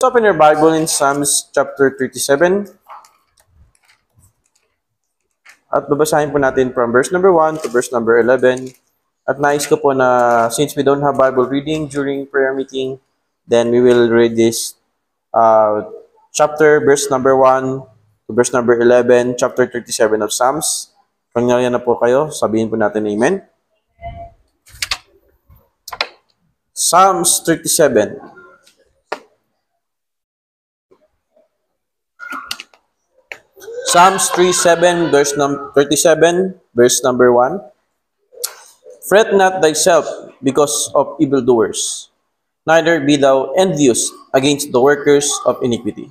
Open your Bible in Psalms chapter 37. At babasahin po natin from verse number 1 to verse number 11. At nais ko po na since we don't have Bible reading during prayer meeting, then we will read this chapter, verse number 1 to verse number 11, chapter 37 of Psalms. Kung nangyari na po kayo, sabihin po natin Amen. Psalms 37. Psalms 37, verse number 1. Fret not thyself because of evildoers, neither be thou envious against the workers of iniquity.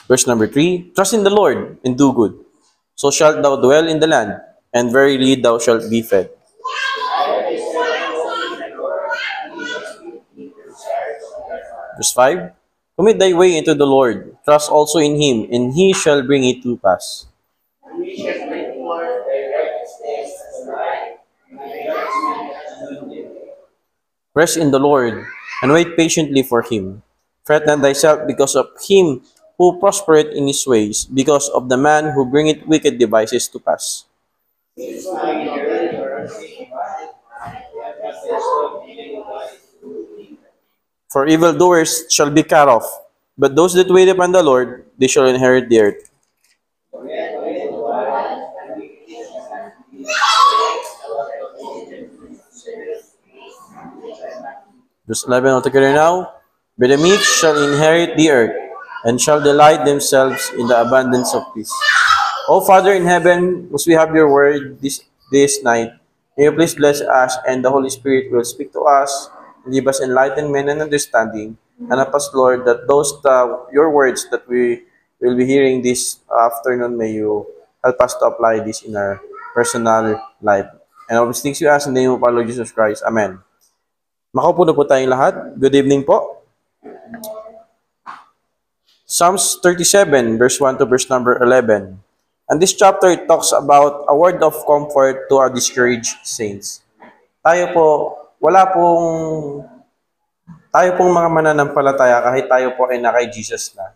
Verse number 3. Trust in the Lord and do good, so shalt thou dwell in the land, and verily thou shalt be fed. Verse 5. Commit thy way into the Lord, trust also in him, and he shall bring it to pass. Rest in the Lord, and wait patiently for him. Fret not thyself because of him who prospereth in his ways, because of the man who bringeth wicked devices to pass. For evildoers shall be cut off, but those that wait upon the Lord, they shall inherit the earth. Verse 11 altogether now. But the meek shall inherit the earth, and shall delight themselves in the abundance of peace. O Father in heaven, as we have your word this night, may you please bless us, and the Holy Spirit will speak to us, and give us enlightenment and understanding, and help us, Lord, that your words that we will be hearing this afternoon, may you help us to apply this in our personal life. And all these things we ask in the name of our Lord Jesus Christ. Amen. Makaupo na po tayong lahat. Good evening po. Psalms 37, verse 1 to verse number 11. And this chapter, it talks about a word of comfort to our discouraged saints. Tayo pong mga mananampalataya, kahit tayo po ay na kay Jesus na.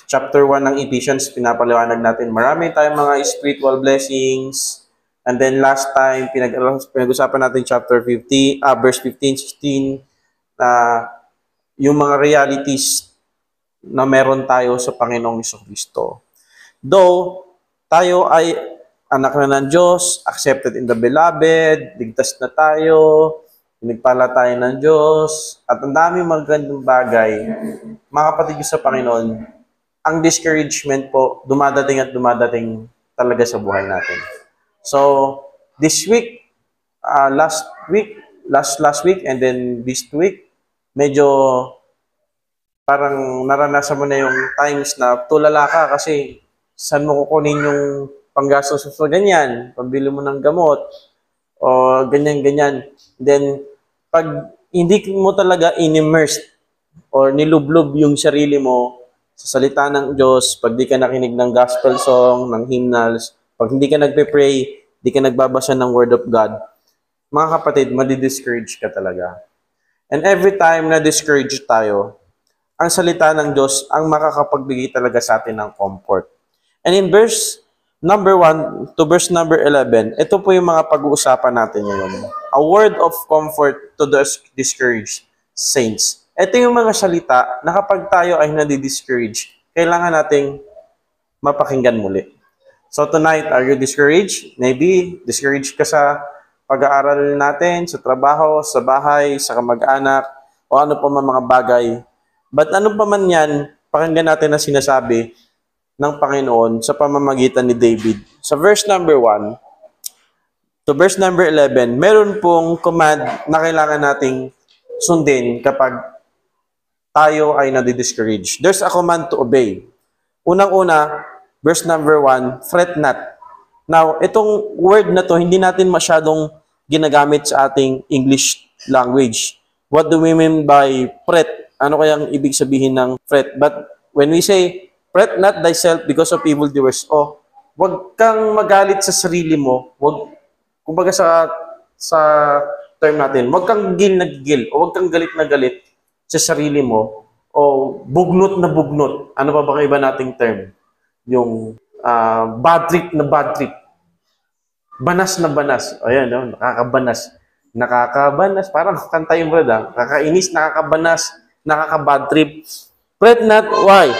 Chapter 1 ng Ephesians, pinapaliwanag natin, marami tayong mga spiritual blessings. And then last time, pinag-usapan natin chapter 50, verse 15, 16, na yung mga realities na meron tayo sa Panginoong Jesucristo. Though, tayo ay anak na ng Diyos, accepted in the beloved, ligtas na tayo, pinagpala tayo ng Diyos, at ang daming magandang bagay, mga kapatid sa Panginoon, ang discouragement po, dumadating at dumadating talaga sa buhay natin. So, this week, last week, and then this week, medyo parang naranasan mo na yung times na tulala ka kasi saan mo kukunin yung panggastos sa ganyan, pambili mo ng gamot, o ganyan-ganyan. Then, pag hindi mo talaga in-immersed or nilublob yung sarili mo sa salita ng Diyos, pag di ka nakinig ng gospel song, ng hymnals, pag hindi ka nagpe-pray, di ka nagbabasa ng Word of God, mga kapatid, madi-discourage ka talaga. And every time na discourage tayo, ang salita ng Diyos ang makakapagbigay talaga sa atin ng comfort. And in verse number 1 to verse number 11, ito po yung mga pag-uusapan natin ngayon. A word of comfort to the discouraged saints. Ito yung mga salita na kapag tayo ay nadi-discourage, kailangan nating mapakinggan muli. So tonight, are you discouraged? Maybe discouraged ka sa pag-aaral natin, sa trabaho, sa bahay, sa kamag-anak, o ano pa man mga bagay. But ano pa man yan, pakinggan natin na sinasabi ng Panginoon sa pamamagitan ni David. Sa verse number 1 to verse number 11, meron pong command na kailangan nating sundin kapag tayo ay nadi-discourage. There's a command to obey. Unang-una, verse number 1, fret not. Now, itong word na to, hindi natin masyadong ginagamit sa ating English language. What do we mean by fret? Ano kayang ibig sabihin ng fret? But when we say, fret not thyself because of evildoers, wag kang magalit sa sarili mo. Wag, kumbaga sa sa term natin. Huwag kang gil na gil o huwag kang galit na galit sa sarili mo o bugnot na bugnot. Ano pa ba iba nating term? Yung bad trip na bad trip. Banas na banas. Ayan, no? Nakakabanas. Nakakabanas. Parang kanta yung brad, Nakakainis, nakakabanas, nakakabad trip. Fret not, why?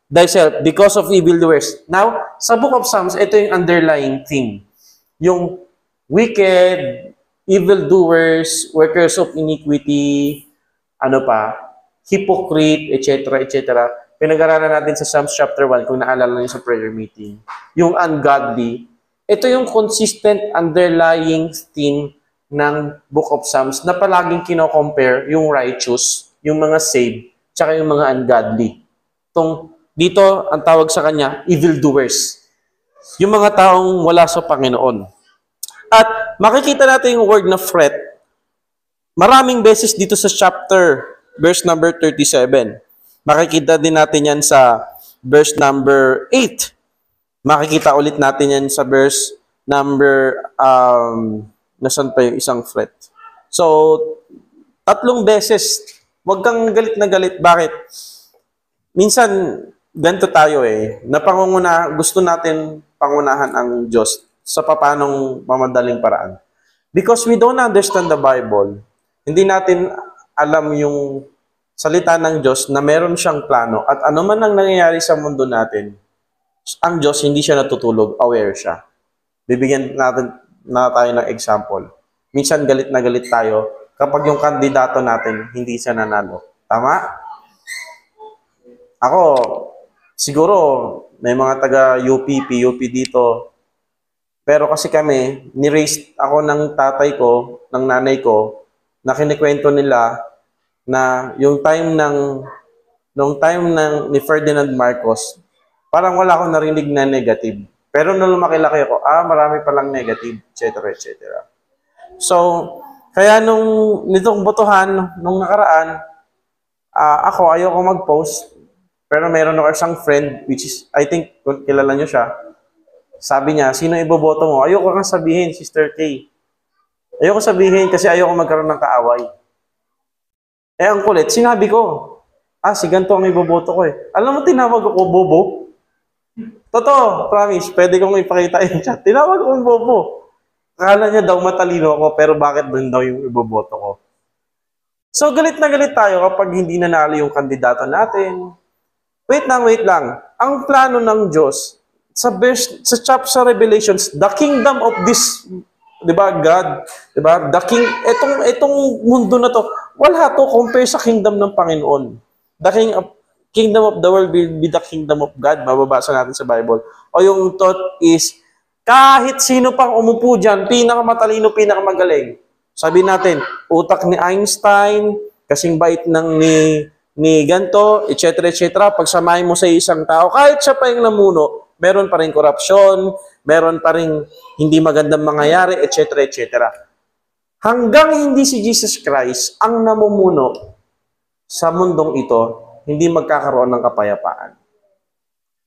Thyself, because of evildoers. Now, sa Book of Psalms, ito yung underlying theme. Yung wicked, evildoers, workers of iniquity, ano pa, hypocrite, etc., etc. Pinag-aralan natin sa Psalms chapter 1, kung naalala niyo sa prayer meeting. Yung ungodly, ito yung consistent underlying theme ng Book of Psalms na palaging kino-compare yung righteous, yung mga saved, tsaka yung mga ungodly. Dito, ang tawag sa kanya, evildoers. Yung mga taong wala sa Panginoon. At makikita natin yung word na fret. Maraming beses dito sa chapter, verse number 37. Makikita din natin yan sa verse number 8. Makikita ulit natin yan sa verse number, nasan pa yung isang fret? So, 3 beses. Huwag kang galit na galit. Bakit? Minsan, ganito tayo gusto natin pangunahan ang Diyos sa papanong mamadaling paraan. Because we don't understand the Bible, hindi natin alam yung salita ng Diyos na meron siyang plano at ano man ang nangyayari sa mundo natin, ang Diyos hindi siya natutulog, aware siya. Bibigyan natin na tayo ng example. Minsan galit na galit tayo kapag yung kandidato natin hindi siya nanalo. Tama? Ako, siguro, may mga taga-UP, PUP dito. Pero kasi kami, ni-raise ako ng tatay ko, ng nanay ko, na kinikwento nila na yung time ni Ferdinand Marcos, parang wala akong narinig na negative. Pero nung lumaki-laki ako, marami palang negative, etc., etc. So, kaya nitong botohan, nung nakaraan, ako ayoko mag-post. Pero meron ako isang friend, which is, I think, kilala nyo siya. Sabi niya, sino iboboto mo? Ayoko kang sabihin, Sister K. Ayoko sabihin kasi ayoko magkaroon ng kaaway. Ang kulit, sinabi ko, si ganito ang iboboto ko Alam mo, tinawag ako bobo. Totoo, promise, pwede kong ipakita yung chat. Tinawag akong bobo. Akala niya daw matalino ako, pero bakit doon daw yung iboboto ko? So, galit na galit tayo kapag hindi nanalo yung kandidato natin. Wait lang. Ang plano ng Diyos, sa Revelations, the kingdom of this, di ba, God, di ba, the king, itong mundo na to, wala to compare sa kingdom ng Panginoon. The kingdom of the world will be the kingdom of God. Mababasa natin sa Bible. O yung thought is, kahit sino pang umupo dyan, pinakamatalino, pinakamagaling. Sabi natin, utak ni Einstein, kasing bait ng ni ganto, etc., etc. Pagsamahin mo sa isang tao, kahit siya pa yung namuno, meron pa rin korupsyon, meron pa rin hindi magandang mangyayari, etc., etc. Hanggang hindi si Jesus Christ ang namumuno sa mundong ito, hindi magkakaroon ng kapayapaan.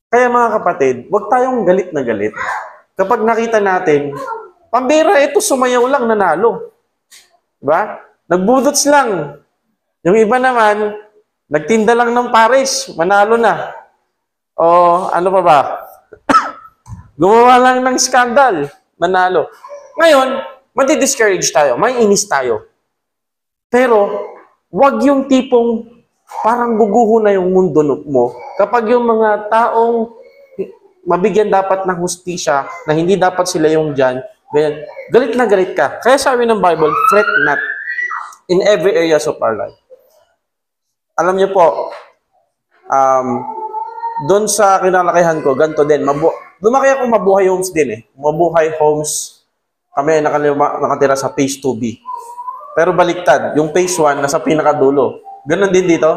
Kaya mga kapatid, huwag tayong galit na galit. Kapag nakita natin, pambira, ito sumayaw lang, nanalo. Diba? Nagbudots lang. Yung iba naman, nagtinda lang ng pares, manalo na. O ano pa ba? Gumawa lang ng skandal, manalo. Ngayon, madi-discourage tayo, may inis tayo. Pero, wag yung tipong parang guguho na yung mundo mo kapag yung mga taong mabigyan dapat ng hustisya na hindi dapat sila yung dyan, ganyan, galit na galit ka. Kaya sabi ng Bible, fret not in every areas of our life. Alam niyo po, doon sa kinalakihan ko, ganito din. Lumaki ako Mabuhay Homes din Mabuhay Homes, kami nakatira sa Phase 2B. Pero baliktad, yung Phase 1 nasa pinakadulo. Ganon din dito.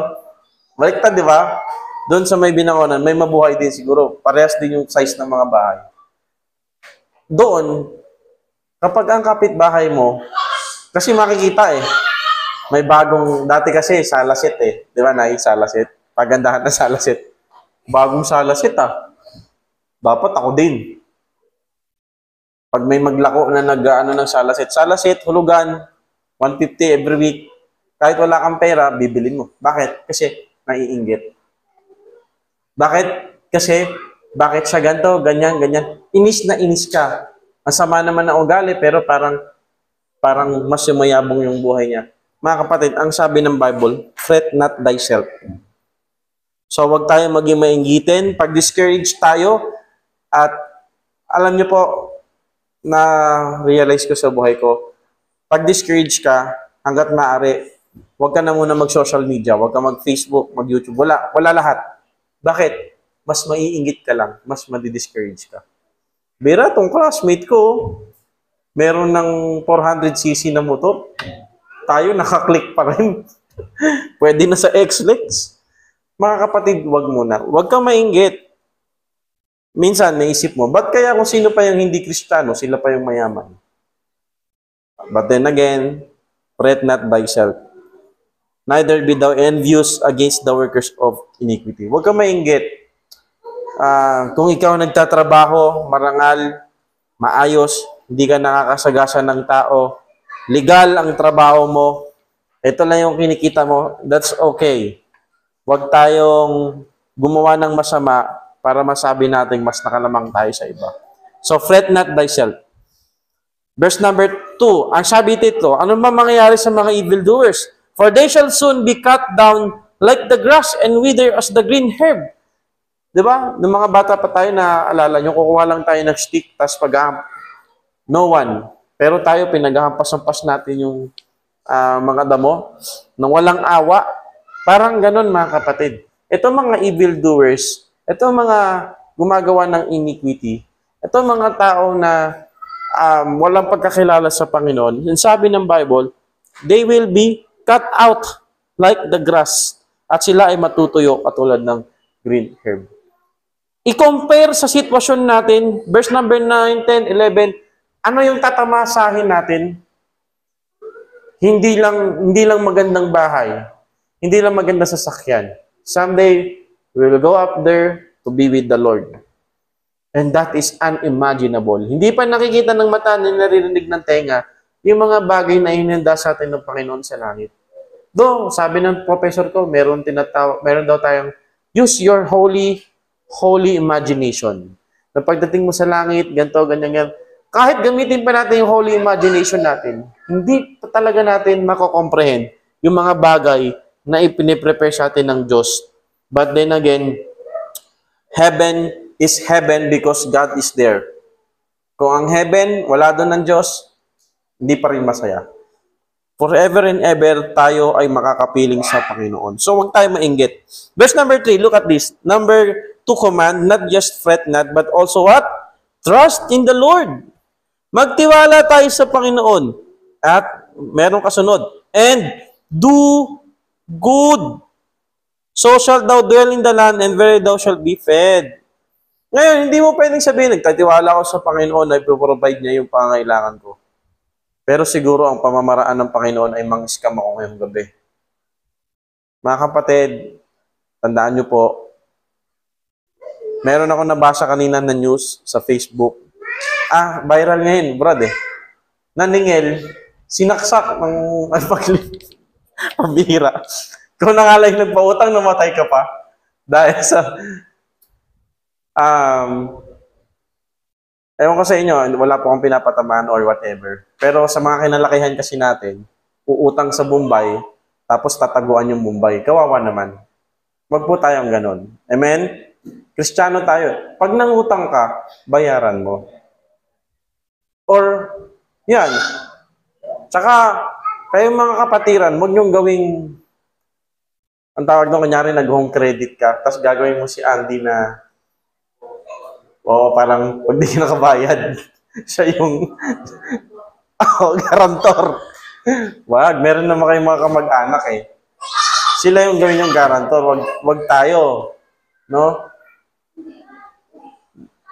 Baliktad, di ba? Doon sa may Binangonan, may Mabuhay din siguro. Parehas din yung size ng mga bahay. Doon, kapag ang kapitbahay mo, kasi makikita may bagong, dati kasi Salasit di ba, Salasit? Pagandahan na Salasit. Bagong Salasit Dapat ako din. Pag may maglako na nag-ano ng salasit, hulugan, 150 every week. Kahit wala kang pera, bibilin mo. Bakit? Kasi naiinggit. Bakit? Kasi, bakit siya ganito, ganyan, ganyan. Inis na inis ka. Ang sama naman ng ugali, pero parang mas yumayabong yung buhay niya. Mga kapatid, ang sabi ng Bible, fret not thyself. So, wag tayo maging mainggitin. Pag discouraged tayo, at alam niyo po, na-realize ko sa buhay ko, pag discouraged ka, hanggat maaari, wag ka na muna mag-social media, wag ka mag-Facebook, mag-YouTube, wala lahat. Bakit? Mas maiinggit ka lang, mas madi-discourage ka. Bira, tong classmate ko, meron ng 400cc na motor, tayo nakaklik pa rin. Pwede na sa X-Lex. Mga kapatid, wag muna. Wag kang mainggit. Minsan, naisip mo, ba't kaya kung sino pa yung hindi Kristiyano, sila pa yung mayaman? But then again, fret not thyself. Neither be thou envious against the workers of iniquity. Huwag kang mainggit. Kung ikaw nagtatrabaho, marangal, maayos, hindi ka nakakasagasa ng tao, legal ang trabaho mo, ito lang yung kinikita mo, that's okay. Huwag tayong gumawa ng masama para masabi natin mas nakalamang tayo sa iba. So, fret not thyself. Verse number 2, ang sabi dito, ano ba mangyayari sa mga evildoers? For they shall soon be cut down like the grass and wither as the green herb. Diba? Nung mga bata pa tayo, naaalala nyo, kukuha lang tayo ng stick, tapos no one. Pero tayo, pinaghahampas-hampas natin yung mga damo nang walang awa. Parang ganun, mga kapatid. Ito mga evildoers, ito mga gumagawa ng iniquity, ito mga tao na walang pagkakilala sa Panginoon. Yung sabi ng Bible, they will be cut out like the grass at sila ay matutuyo katulad ng green herb. I-compare sa sitwasyon natin, verse number 9, 10, 11, ano yung tatamasahin natin? Hindi lang magandang bahay, hindi lang magandang sasakyan. Someday, we will go up there to be with the Lord. And that is unimaginable. Hindi pa nakikita ng mata, naririnig ng tenga, yung mga bagay na inihanda sa atin ng Panginoon sa langit. Though, sabi ng professor ko, meron daw tayong, use your holy imagination. Na pagdating mo sa langit, ganito, ganyan. Kahit gamitin pa natin yung holy imagination natin, hindi pa talaga natin mako-comprehend yung mga bagay na ipiniprepare sa atin ng Diyos. But then again, heaven is heaven because God is there. Kung ang heaven, wala doon ng Diyos, hindi pa rin masaya. Forever and ever, tayo ay makakapiling sa Panginoon. So, huwag tayo mainggit. Verse number 3, look at this. Number 2 command, not just fret not, but also what? Trust in the Lord. Magtiwala tayo sa Panginoon. At meron kasunod. And do good. So shalt thou dwell in the land, and very thou shalt be fed. Ngayon, hindi mo pwedeng sabihin, nagtatiwala ako sa Panginoon na ipoprovide niya yung pangangailangan ko. Pero siguro ang pamamaraan ng Panginoon ay mang-scam ako ngayong gabi. Mga kapatid, tandaan niyo po, meron ako nabasa kanina na news sa Facebook. Viral ngayon, brad Naningil, sinaksak ng pambihira. Kung nangalay nagpautang, namatay ka pa. Dahil sa ewan ko sa inyo, wala po akong pinapatamaan or whatever. Pero sa mga kinalakihan kasi natin, uutang sa Bombay, tapos tataguan yung Bombay. Kawawa naman. Wag po tayong ganon. Amen? Kristiyano tayo. Pag nangutang ka, bayaran mo. Or, yan. Tsaka, kayong mga kapatiran, huwag niyong gawing, ang tawag doon, kanyari nag-home credit ka, tapos gagawin mo si Andy na, parang pag di nakabayad, siya yung garantor. Wag, meron naman kayong mga kamag-anak Sila yung gawin yung garantor, wag tayo. No?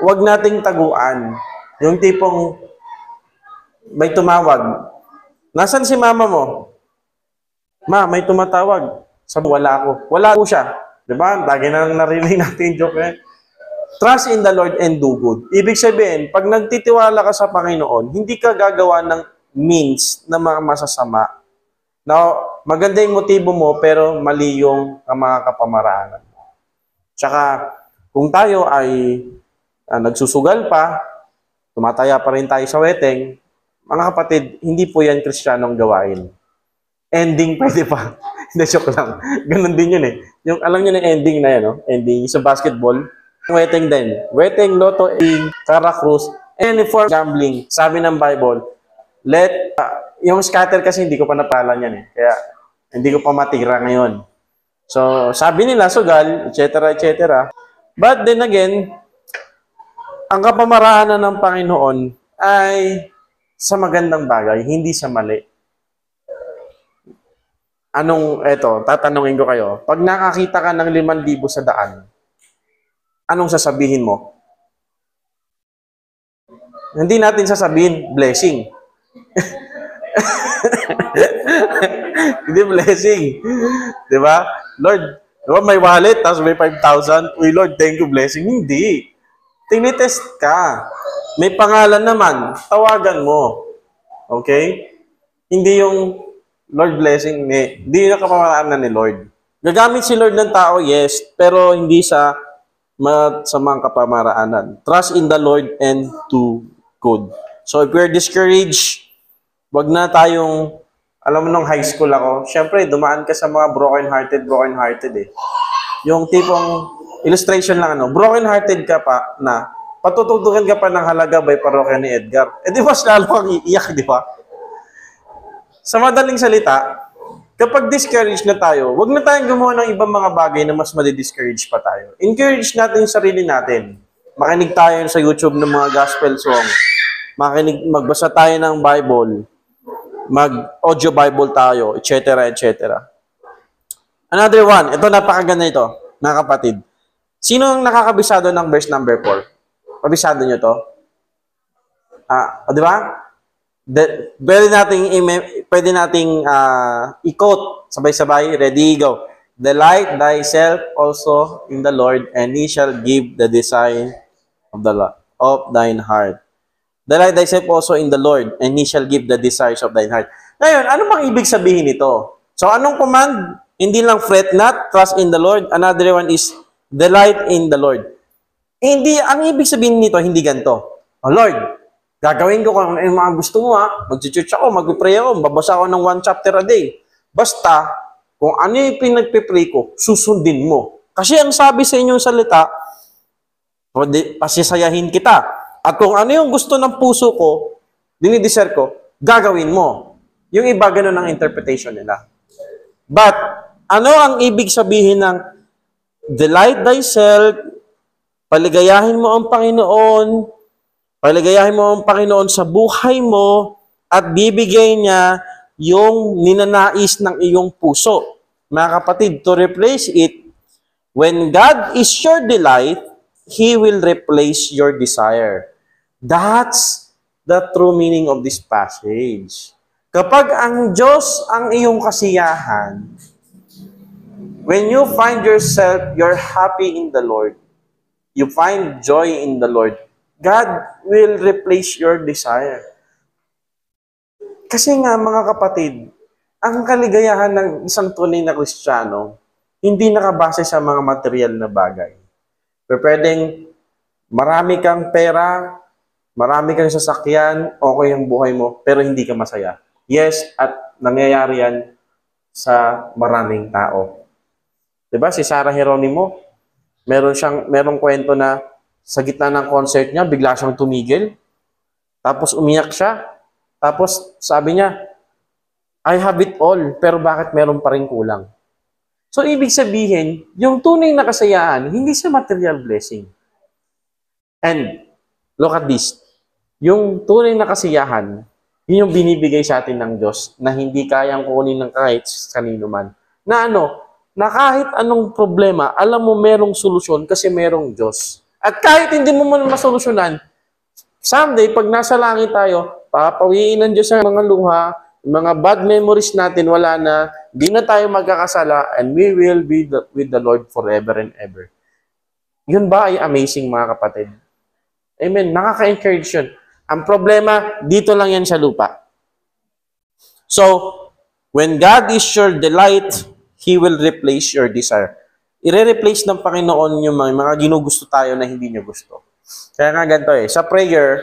Wag nating taguan. Yung tipong may tumawag. Nasaan si mama mo? Ma, may tumatawag. Sabi, wala ako. Wala po siya. Diba? Lagi na narinig natin yung joke Trust in the Lord and do good. Ibig sabihin, pag nagtitiwala ka sa Panginoon, hindi ka gagawa ng means na mga masasama. Now, maganda yung motibo mo, pero mali yung mga kapamaraanan mo. Tsaka, kung tayo ay nagsusugal pa, tumataya pa rin tayo sa weteng, mga kapatid, hindi po yan Kristiyanong gawain. Ending pwede pa. Hindi, joke lang. Ganun din yun eh. Yung, alam nyo na ending na yan, no? Ending sa basketball. Weteng din. Weteng, loto, Caracruz, any form of gambling. Sabi ng Bible, yung scatter kasi hindi ko pa napalan yan eh. Kaya hindi ko pa matira ngayon. So, sabi nila, sugal, etc., etc. But then again, ang kapamaraanan ng Panginoon ay sa magandang bagay, hindi sa mali. Tatanungin ko kayo. Pag nakakita ka ng 5,000 sa daan, anong sasabihin mo? Hindi natin sasabihin, blessing. Hindi blessing. Diba? Lord, diba may wallet, tapos may 5,000. Uy, Lord, thank you, blessing. Hindi. Tinitest ka. May pangalan naman. Tawagan mo. Okay? Hindi yung Lord blessing. Hindi yung nakapamaraanan ni Lord. Gagamit si Lord ng tao, yes, pero hindi sa masamang kapamaraanan. Trust in the Lord and do good. So if we're discouraged, wag na tayong, alam mo nung high school ako, syempre dumaan ka sa mga broken-hearted eh. Yung tipong illustration lang, broken-hearted ka pa na patututukan ka pa ng halaga by parokya ni Edgar. Eh di ba lalo kang iiyak, di ba? Sa madaling salita, kapag discouraged na tayo, wag na tayong gumawa ng ibang mga bagay na mas madi-discourage pa tayo. Encourage natin yung sarili natin. Makinig tayo sa YouTube ng mga gospel song. Magbasa tayo ng Bible. Mag-audio Bible tayo, etc., etc. Another one. Ito, napakaganda ito, mga kapatid. Sino ang nakakabisado ng verse number 4? Kabisado nyo to? Di ba? Pwede nating i-quote. Sabay-sabay. Ready, go. Delight thyself also in the Lord, and He shall give the desire of thine heart. Delight thyself also in the Lord, and He shall give the desires of thine heart. Ngayon, ano bang ibig sabihin nito? So, anong command? Hindi lang fret not, trust in the Lord. Another one is delight in the Lord. Hindi, ang ibig sabihin nito, hindi ganito. Oh Lord, gagawin ko kung ano yung mga gusto mo mag-church ako, mag-pray ako, babasa ako ng 1 chapter a day. Basta, kung ano yung pinagpipray ko, susundin mo. Kasi ang sabi sa inyong salita, pasisayahin kita. At kung ano yung gusto ng puso ko, dinidesire ko, gagawin mo. Yung iba, ganun ang interpretation nila. But, ano ang ibig sabihin ng delight thyself, paligayahin mo ang Panginoon, paligayahin mo ang Panginoon sa buhay mo, at bibigay niya yung ninanais ng iyong puso. Mga kapatid, to replace it, when God is your delight, He will replace your desire. That's the true meaning of this passage. Kapag ang Diyos ang iyong kasiyahan, when you find yourself, you're happy in the Lord, you find joy in the Lord, God will replace your desire. Kasi nga, mga kapatid, ang kaligayahan ng isang tunay na Kristiyano, hindi nakabase sa mga material na bagay. Pero pwedeng marami kang pera, marami kang sasakyan, okay ang buhay mo, pero hindi ka masaya. Yes, at nangyayari yan sa maraming tao. Diba? Si Sarah Geronimo, merong kwento na sa gitna ng concert niya, bigla siyang tumigil. Tapos umiyak siya. Tapos sabi niya, I have it all, pero bakit meron pa rin kulang? So, ibig sabihin, yung tunay na kasayahan, hindi sa material blessing. And, look at this. Yung tunay na kasiyahan, yun yung binibigay sa atin ng Diyos na hindi kayang kunin ng kahit kanino man. Na na kahit anong problema, alam mo merong solusyon kasi merong Diyos. At kahit hindi mo man masolusyonan, someday, pag nasa langit tayo, papawiin ng Diyos ang mga luha, mga bad memories natin, wala na, di na tayo magkakasala, and we will be with the Lord forever and ever. Yun ba ay amazing, mga kapatid? Amen. Nakaka-encourage yun. Ang problema, dito lang yan sa lupa. So, when God is your delight, He will replace your desire. I-replace ng Panginoon yung mga ginugusto tayo na hindi niya gusto. Kaya nga ganito sa prayer,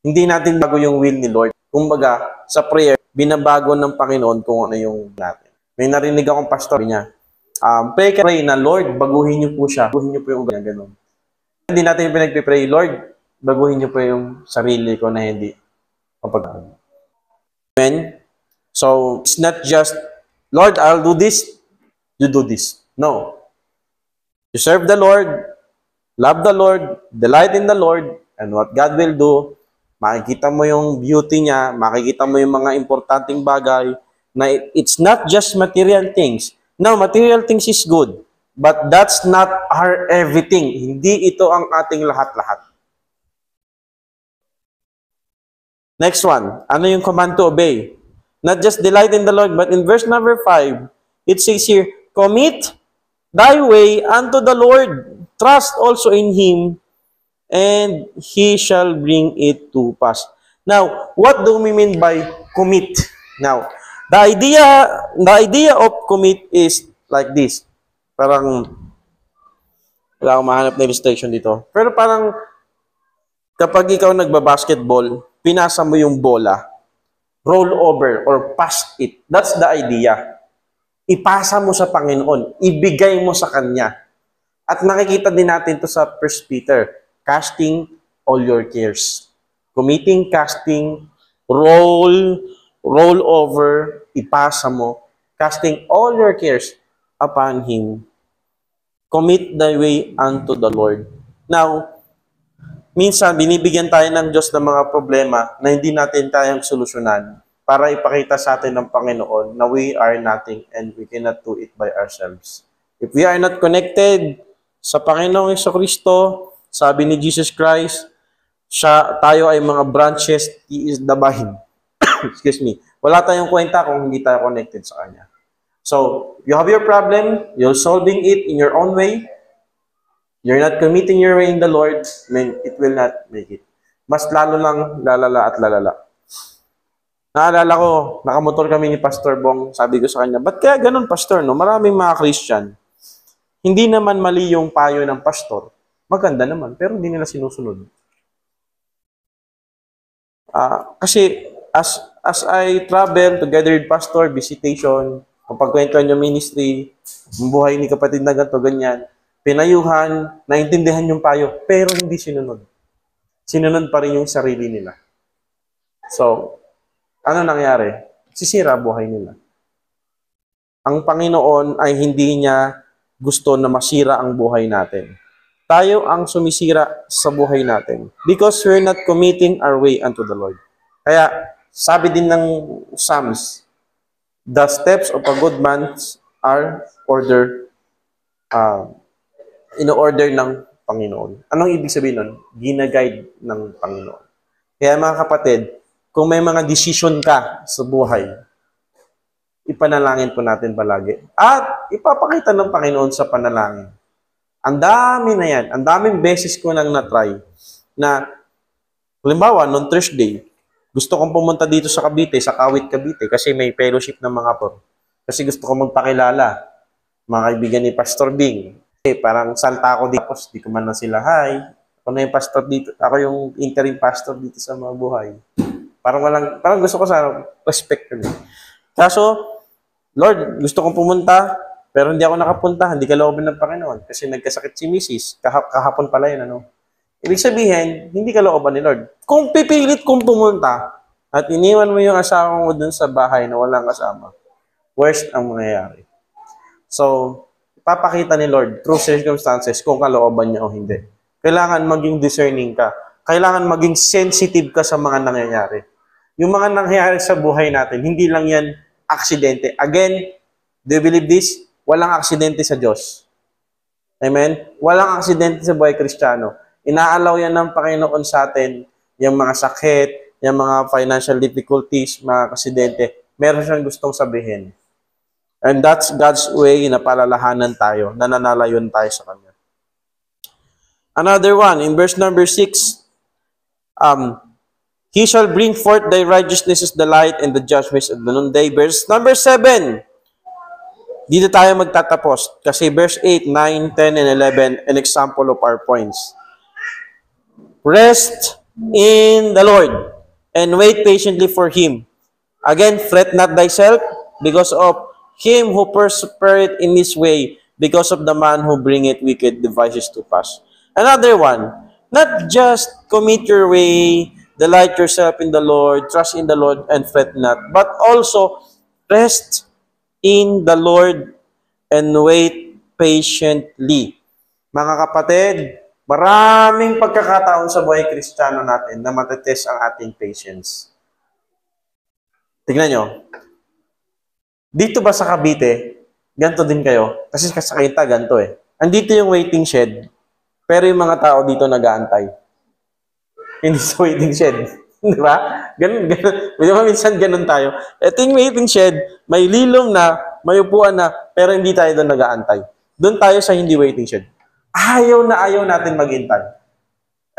hindi natin bago yung will ni Lord. Kumbaga, sa prayer, binabago ng Panginoon kung ano yung natin. May narinig akong pastor niya. Pray na, Lord, baguhin niyo po siya. Baguhin niyo po yung ganun. Hindi natin pinagpipray, Lord, baguhin niyo po yung sarili ko na hindi mapagbago. Amen? So, it's not just, Lord, I'll do this, you do this. No. You serve the Lord, love the Lord, delight in the Lord, and what God will do, makikita mo yung beauty niya, makikita mo yung mga importanteng bagay, na it's not just material things. Now, material things is good, but that's not our everything. Hindi ito ang ating lahat-lahat. Next one, ano yung command to obey? Not just delight in the Lord, but in verse number 5, it says here, commit thy way unto the Lord, trust also in Him, and He shall bring it to pass. Now, what do we mean by commit? Now, the idea of commit is like this. Parang, wala akong mahanap na illustration dito. Pero parang, kapag ikaw nagbabasketball, pinasa mo yung bola, roll over or pass it. That's the idea. Ipasa mo sa Panginoon. Ibigay mo sa Kanya. At nakikita din natin to sa 1 Peter. Casting all your cares. Committing, casting, roll over, ipasa mo. Casting all your cares upon Him. Commit thy way unto the Lord. Now, minsan, binibigyan tayo ng Diyos ng mga problema na hindi natin kayang solusyonan para ipakita sa atin ng Panginoon na we are nothing and we cannot do it by ourselves. If we are not connected sa Panginoong Jesucristo, sabi ni Jesus Christ, tayo ay mga branches, He is the vine. Excuse me. Wala tayong kwenta kung hindi tayo connected sa Kanya. So, you have your problem, you're solving it in your own way, you're not committing your way in the Lord, it will not make it. Mas lalo lang lalala at lalala. Naalala ko, nakamotor kami ni Pastor Bong, sabi ko sa kanya, ba't kaya ganun, Pastor? No? Maraming mga Christian. Hindi naman mali yung payo ng pastor. Maganda naman, pero hindi nila sinusunod. Kasi as I travel together with Pastor, visitation, kapagkwentuhan yung ministry, ang buhay ni kapatid na ganito, ganyan, pinayuhan, naintindihan yung payo, pero hindi sinunod. Sinunod pa rin yung sarili nila. So, ano nangyari? Sisira buhay nila. Ang Panginoon ay hindi niya gusto na masira ang buhay natin. Tayo ang sumisira sa buhay natin because we're not committing our way unto the Lord. Kaya, sabi din ng Psalms, the steps of a good man are in-order ng Panginoon. Anong ibig sabihin nun? Gina-guide ng Panginoon. Kaya mga kapatid, kung may mga decision ka sa buhay, ipanalangin po natin palagi. At ipapakita ng Panginoon sa panalangin. Ang dami na yan. Ang daming beses ko nang na-try na, halimbawa, noong Thursday, gusto kong pumunta dito sa Cavite, sa Kawit, Cavite, kasi may fellowship ng mga por. Kasi gusto kong magpakilala. Mga kaibigan ni Pastor Bing. Parang salta ako dito, di ko man na sila, hi, ako na yung pastor dito, ako yung interim pastor dito sa mga buhay. Parang gusto ko sa respect ko. Kaso, Lord, gusto kong pumunta, pero hindi ako nakapunta, hindi kaloobin ng Panginoon kasi nagkasakit si Mrs. Kahapon pala yun, ano. Ibig sabihin, hindi kalooban ni Lord. Kung pipilit kong pumunta at iniwan mo yung asawa mo dun sa bahay na walang kasama, worst ang mangyayari. So, papakita ni Lord through circumstances kung kalooban niya o hindi. Kailangan maging discerning ka. Kailangan maging sensitive ka sa mga nangyayari. Yung mga nangyayari sa buhay natin, hindi lang yan aksidente. Again, do you believe this? Walang aksidente sa Diyos. Amen? Walang aksidente sa buhay Kristiyano. Inaalaw yan ng Panginoon sa atin, yung mga sakit, yung mga financial difficulties, mga aksidente. Meron siyang gustong sabihin. And that's God's way na palalahanan tayo, na nanalayon tayo sa Kanya. Another one, in verse number 6, he shall bring forth thy righteousness as the light and the judgments of the noonday. Verse number 7, dito tayo magtatapos. Kasi verse 8, 9, 10, and 11, an example of our points. Rest in the Lord and wait patiently for Him. Again, fret not thyself because of him who persevereth in his way, because of the man who bringeth wicked devices to pass. Another one, not just commit your way, delight yourself in the Lord, trust in the Lord, and fret not, but also rest in the Lord and wait patiently. Mga kapatid, maraming pagkakataon sa buhay Kristiyano natin na matetest ang ating patience. Tignan nyo. Dito ba sa Cavite, ganito din kayo? Kasi sa Cainta, ganito eh. Andito yung waiting shed, pero yung mga tao dito nag-aantay. Hindi sa waiting shed. Di ba? Ganun. Di ba minsan ganun tayo? Ito yung waiting shed, may lilom na, may upuan na, pero hindi tayo doon nag-aantay. Doon tayo sa hindi waiting shed. Ayaw natin maghintay.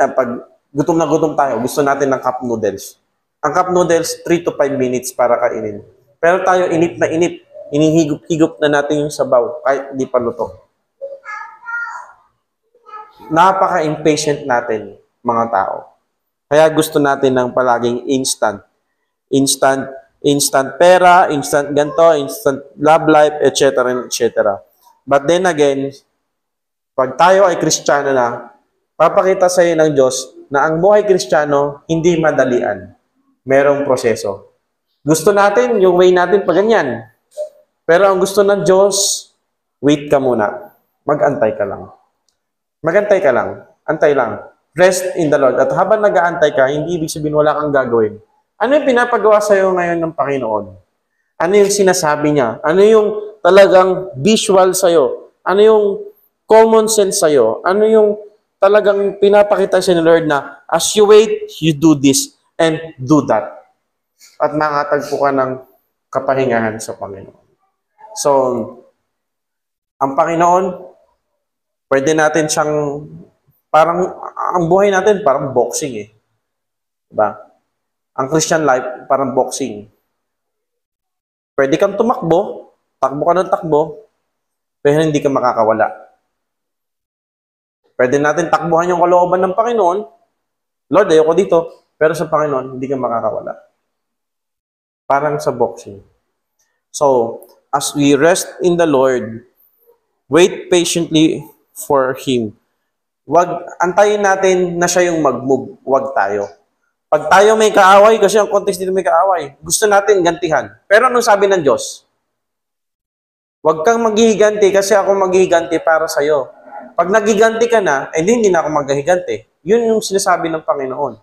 Pag gutom na gutom tayo, gusto natin ng cup noodles. Ang cup noodles, 3 to 5 minutes para kainin. Pero tayo, inip na inip. Inihigop-higop na natin yung sabaw, kahit hindi pa luto. Napaka-impatient natin, mga tao. Kaya gusto natin ng palaging instant. Instant pera, instant ganito, instant love life, etc. etc. But then again, pag tayo ay Kristiyano na, papakita sa iyo ng Diyos na ang buhay Kristiyano hindi madalian. Merong proseso. Gusto natin, yung way natin pa ganyan. Pero ang gusto ng Diyos, wait ka muna. Mag-antay ka lang. Magantay ka lang. Antay lang. Rest in the Lord. At habang nag-aantay ka, hindi ibig sabihin wala kang gagawin. Ano yung pinapagawa sa iyo ngayon ng Panginoon? Ano yung sinasabi niya? Ano yung talagang visual sa iyo? Ano yung common sense sa iyo? Ano yung talagang pinapakita sa ni Lord na as you wait, you do this and do that. At makatagpo ka ng kapahingahan sa Panginoon. So, ang Panginoon, pwede natin siyang, parang, ang buhay natin parang boxing eh. Diba? Ang Christian life, parang boxing. Pwede kang tumakbo, takbo ka ng takbo, pero hindi ka makakawala. Pwede natin takbuhan yung kalooban ng Panginoon. Lord, ayoko dito. Pero sa Panginoon, hindi ka makakawala. Parang sa boxing. So, as we rest in the Lord, wait patiently for Him. Antayin natin na siya yung mag-move. Huwag tayo. Pag tayo may kaaway, kasi ang context dito may kaaway, gusto natin gantihan. Pero anong sabi ng Diyos? Huwag kang maghihiganti kasi ako maghihiganti para sa'yo. Pag naghiganti ka na, hindi na ako maghihiganti. Yun yung sinasabi ng Panginoon.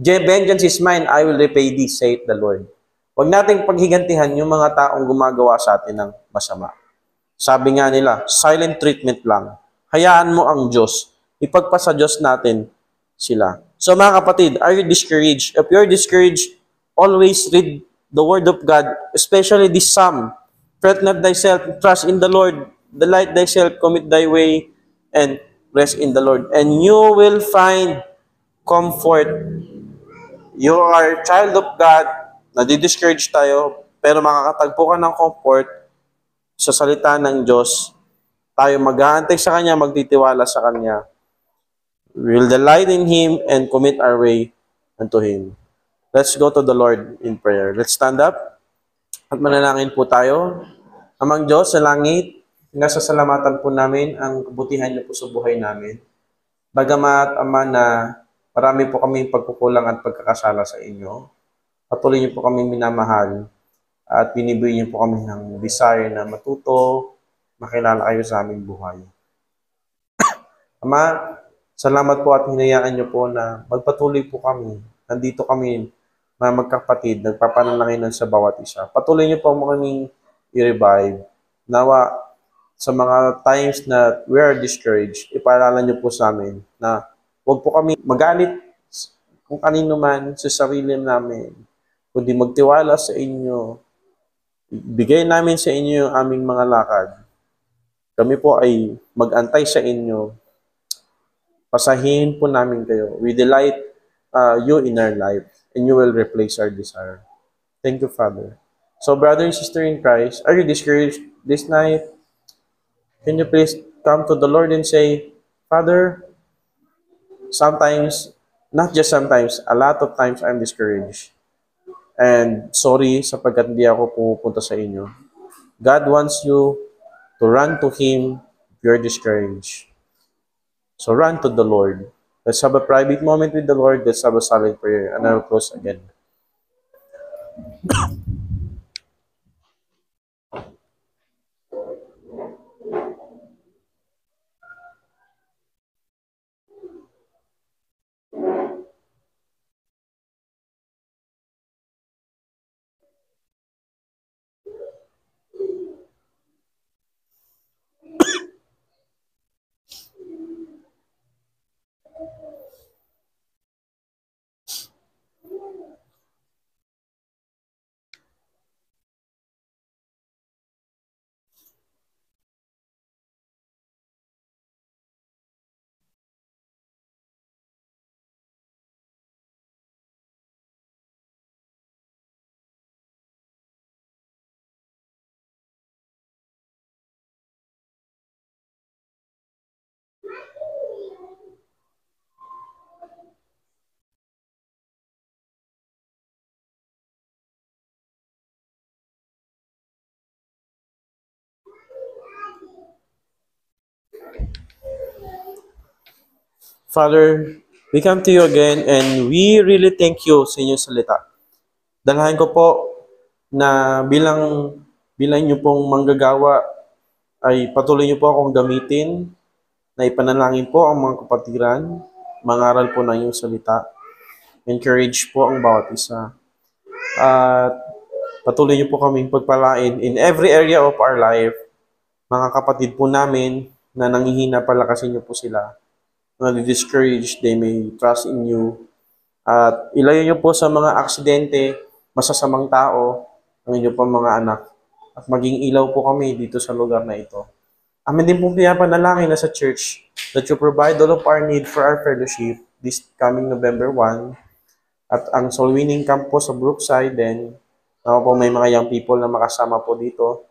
Vengeance is mine, I will repay thee, saith the Lord. Huwag nating paghigantihan yung mga taong gumagawa sa atin ng masama. Sabi nga nila, silent treatment lang. Hayaan mo ang Diyos. Ipagpasa Diyos natin sila. So mga kapatid, are you discouraged? If you're discouraged, always read the Word of God, especially this Psalm. Fret not thyself, trust in the Lord, delight thyself, commit thy way, and rest in the Lord. And you will find comfort. You are a child of God, nadi-discourage tayo, pero makakatagpo ka ng comfort sa salita ng Diyos. Tayo mag-aantay sa Kanya, magtitiwala sa Kanya. We will delight in Him and commit our way unto Him. Let's go to the Lord in prayer. Let's stand up at manalangin po tayo. Amang Diyos sa langit, nasasalamatan po namin ang kabutihan niyo po sa buhay namin. Bagamat, Ama, na marami po kaming pagkukulang at pagkakasala sa inyo, patuloy niyo po kaming minamahal at binibigyan niyo po kami ng desire na matuto, makilala kayo sa aming buhay. Ama, salamat po at hinayaan niyo po na magpatuloy po kami. Nandito kami na magkapatid, nagpapanalangin sa bawat isa. Patuloy niyo po kaming i-revive. Nawa, sa mga times na we are discouraged, ipaalala niyo po sa amin na huwag po kami magalit kung kanino man sa sarili namin, kundi magtiwala sa inyo. Bigay namin sa inyo yung aming mga lakad. Kami po ay mag-antay sa inyo. Pasahin po namin kayo. We delight you in our life, and you will replace our desire. Thank you, Father. So, brother and sister in Christ, are you discouraged this night? Can you please come to the Lord and say, Father, sometimes, not just sometimes, a lot of times I'm discouraged. And sorry sapagkat hindi ako pumupunta sa inyo. God wants you to run to Him if you're discouraged. So run to the Lord. Let's have a private moment with the Lord. Let's have a silent prayer. And I'll close again. Father, we come to you again and we really thank you sa inyong salita. Dalahan ko po na bilang niyo pong manggagawa ay patuloy niyo po akong gamitin na ipanalangin po ang mga kapatiran, mangaral po ng iyong salita, encourage po ang bawat isa. At patuloy niyo po kaming pagpalain in every area of our life. Mga kapatid po namin na nanghihina, palakasin niyo po sila. Na-discouraged, they may trust in you. At ilayo niyo po sa mga aksidente, masasamang tao, ang inyo pong mga anak. At maging ilaw po kami dito sa lugar na ito. Amin din pong pinapanalangin na sa church that you provide all of our need for our fellowship this coming November 1. At ang soul winning camp po sa Brookside din. Ako po may mga young people na makasama po dito.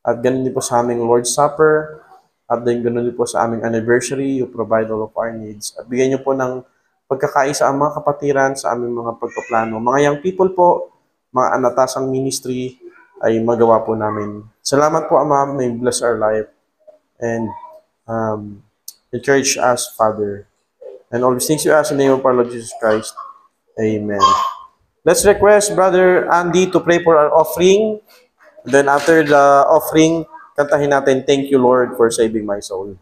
At ganun din po sa aming Lord's Supper. At then ganun din po sa aming anniversary, you provide all of our needs. At bigyan niyo po ng pagkakaisa ang mga kapatiran sa aming mga pagpaplano. Mga young people po, mga anatasang ministry, ay magawa po namin. Salamat po, Ama. May bless our life. And encourage us, Father. And all these things you ask in the name of our Lord Jesus Christ. Amen. Let's request Brother Andy to pray for our offering. Then after the offering, kantahin natin, Thank You, Lord, for saving my soul.